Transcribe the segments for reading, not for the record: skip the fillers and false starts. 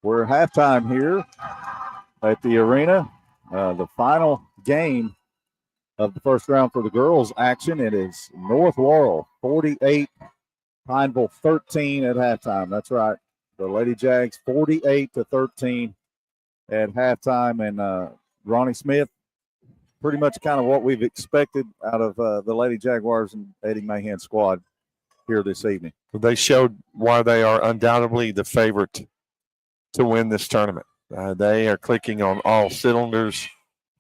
We're at halftime here at the arena. The final game of the first round for the girls action. It is North Laurel 48, Pineville 13 at halftime. That's right. The Lady Jags 48-13 at halftime. And Ronnie Smith, pretty much kind of what we've expected out of the Lady Jaguars and Eddie Mahan squad here this evening. They showed why they are undoubtedly the favorite to win this tournament. They are clicking on all cylinders.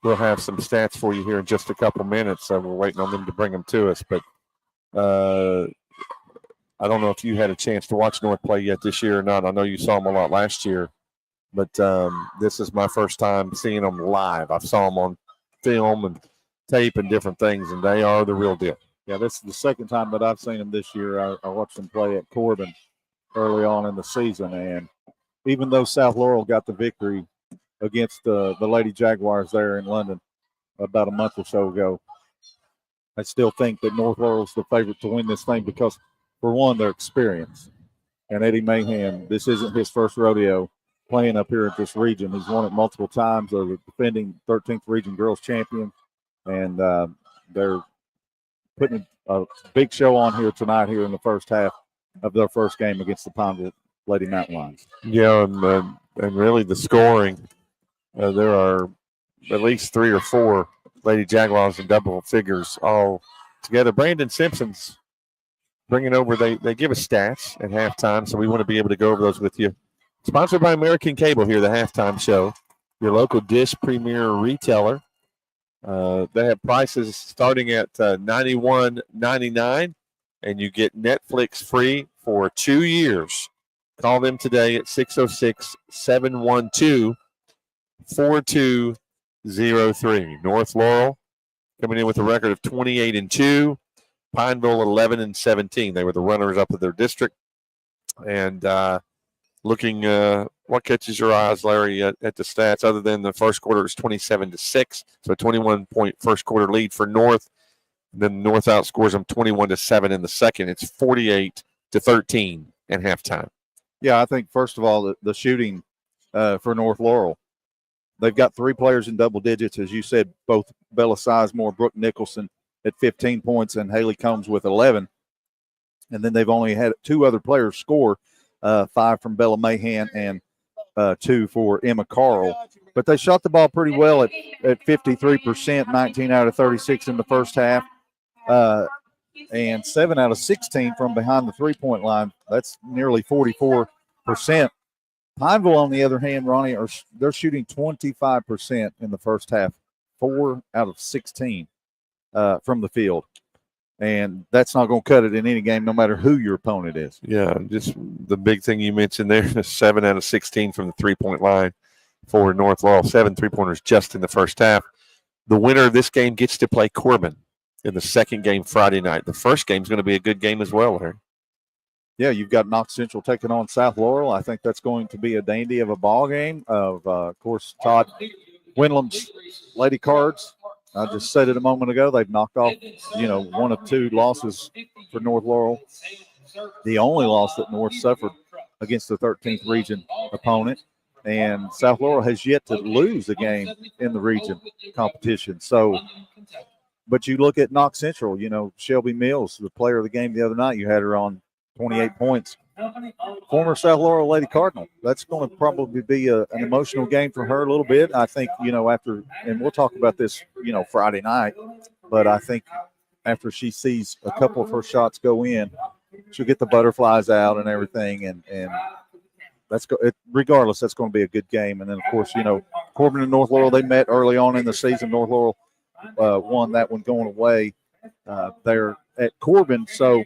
We'll have some stats for you here in just a couple minutes. We're waiting on them to bring them to us. But I don't know if you had a chance to watch North play yet this year or not. I know you saw them a lot last year. But this is my first time seeing them live. I saw them on film and tape and different things, and they are the real deal. Yeah, this is the second time that I've seen them this year. I watched them play at Corbin early on in the season, and even though South Laurel got the victory against the Lady Jaguars there in London about a month or so ago, I still think that North Laurel's the favorite to win this thing because, for one, their experience. And Eddie Mahan, this isn't his first rodeo playing up here at this region. He's won it multiple times. They're the defending 13th Region Girls Champion, and they're putting a big show on here tonight here in the first half of their first game against the Pineville Lady Mountain Lions. Yeah, and really the scoring, there are at least 3 or 4 Lady Jaguars in double figures all together. Brandon Simpson's bringing over, they give us stats at halftime, so we want to be able to go over those with you. Sponsored by American Cable here, the halftime show, your local Dish Premier retailer. They have prices starting at $91.99, and you get Netflix free for 2 years. Call them today at 606-712-4203. North Laurel coming in with a record of 28-2. Pineville 11-17. They were the runners-up of their district. And looking, what catches your eyes, Larry, at the stats? Other than the first quarter, it was 27-6, so a 21-point first quarter lead for North. And then North outscores them 21-7 in the second. It's 48-13 at halftime. Yeah, I think, first of all, the shooting for North Laurel. They've got 3 players in double digits, as you said, both Bella Sizemore, Brooke Nicholson at 15 points, and Haley Combs with 11. And then they've only had 2 other players score, 5 from Bella Mahan and 2 for Emma Carl. But they shot the ball pretty well at 53%, 19 out of 36 in the first half. And 7 out of 16 from behind the three-point line. That's nearly 44%. Pineville, on the other hand, Ronnie, they're shooting 25% in the first half, 4 out of 16 from the field. And that's not going to cut it in any game, no matter who your opponent is. Yeah, just the big thing you mentioned there is 7 out of 16 from the three-point line for North Laurel. 7 three-pointers just in the first half. The winner of this game gets to play Corbin in the second game Friday night. The first game is going to be a good game as well, Larry. Yeah, you've got Knox Central taking on South Laurel. I think that's going to be a dandy of a ball game. Of course, Todd Windlam's Lady Cards. I just said it a moment ago. They've knocked off, 1 of 2 losses for North Laurel. The only loss that North suffered against the 13th region opponent. And South Laurel has yet to lose a game in the region competition. So, but you look at Knox Central, Shelby Mills, the player of the game the other night, you had her on 28 points. Former South Laurel Lady Cardinal. That's going to probably be an emotional game for her a little bit. I think, after, and we'll talk about this, Friday night, but I think after she sees a couple of her shots go in, she'll get the butterflies out and everything. And regardless, that's going to be a good game. And then, of course, Corbin and North Laurel, they met early on in the season. North Laurel won that one going away there at Corbin. So,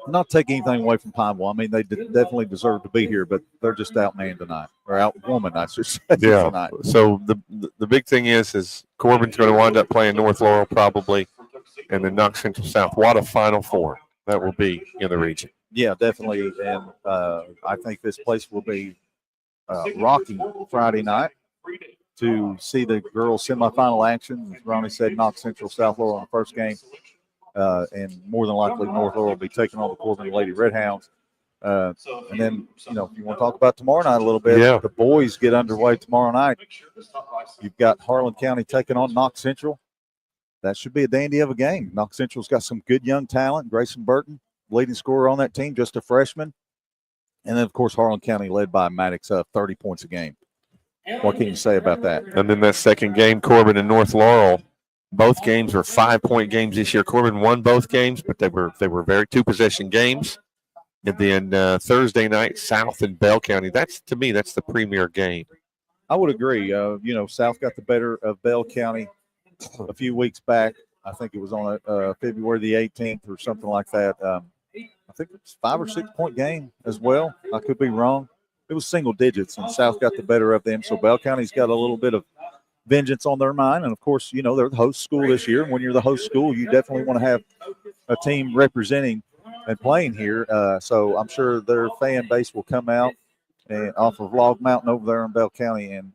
not taking anything away from Pineville. I mean, they definitely deserve to be here, but they're just outmanned tonight, or outwoman, I should say, tonight. So the big thing is Corbin's going to wind up playing North Laurel probably, and then Knox Central South. What a Final Four that will be in the region. Yeah, definitely, and I think this place will be rocking Friday night to see the girls' semifinal action. As Ronnie said, Knox Central South Laurel in the first game. And more than likely North Laurel will be taking on the Corbin Lady Red Hounds. And then, if you want to talk about tomorrow night a little bit, Yeah. the boys get underway tomorrow night. You've got Harlan County taking on Knox Central. That should be a dandy of a game. Knox Central's got some good young talent. Grayson Burton, leading scorer on that team, just a freshman. And then, of course, Harlan County led by Maddox, 30 points a game. What can you say about that? And then that second game, Corbin and North Laurel. Both games were 5-point games this year. Corbin won both games, but they were very two-possession games. And then Thursday night, South and Bell County. That's the premier game. I would agree. South got the better of Bell County a few weeks back. I think it was on February the 18th or something like that. I think it was 5 or 6 point game as well. I could be wrong. It was single digits, and South got the better of them. So Bell County's got a little bit of vengeance on their mind. And, of course, they're the host school this year. When you're the host school, you definitely want to have a team representing and playing here. So I'm sure their fan base will come out and off of Log Mountain over there in Bell County and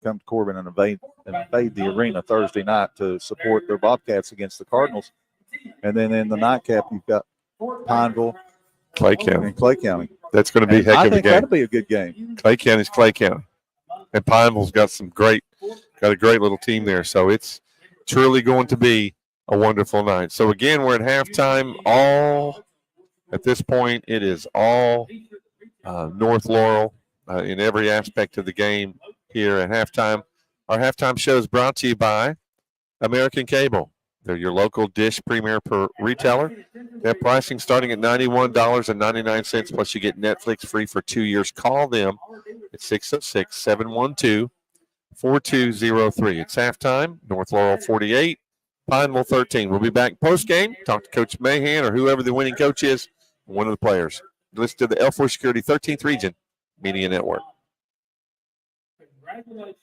come to Corbin and invade the arena Thursday night to support their Bobcats against the Cardinals. And then in the nightcap, you've got Pineville, Clay County. and Clay County. That's going to be a heck of a game. I think that'll be a good game. Clay County's Clay County. And Pineville's got a great little team there. So it's truly going to be a wonderful night. So again, we're at halftime. At this point, it is all North Laurel in every aspect of the game here at halftime. Our halftime show is brought to you by American Cable. They're your local dish premier per retailer. They have pricing starting at $91.99, plus you get Netflix free for 2 years. Call them at 606-712-4203. It's halftime. North Laurel 48, Pineville 13. We'll be back post-game. Talk to Coach Mahan or whoever the winning coach is, one of the players. Listen to the L4 Security 13th Region Media Network. Congratulations.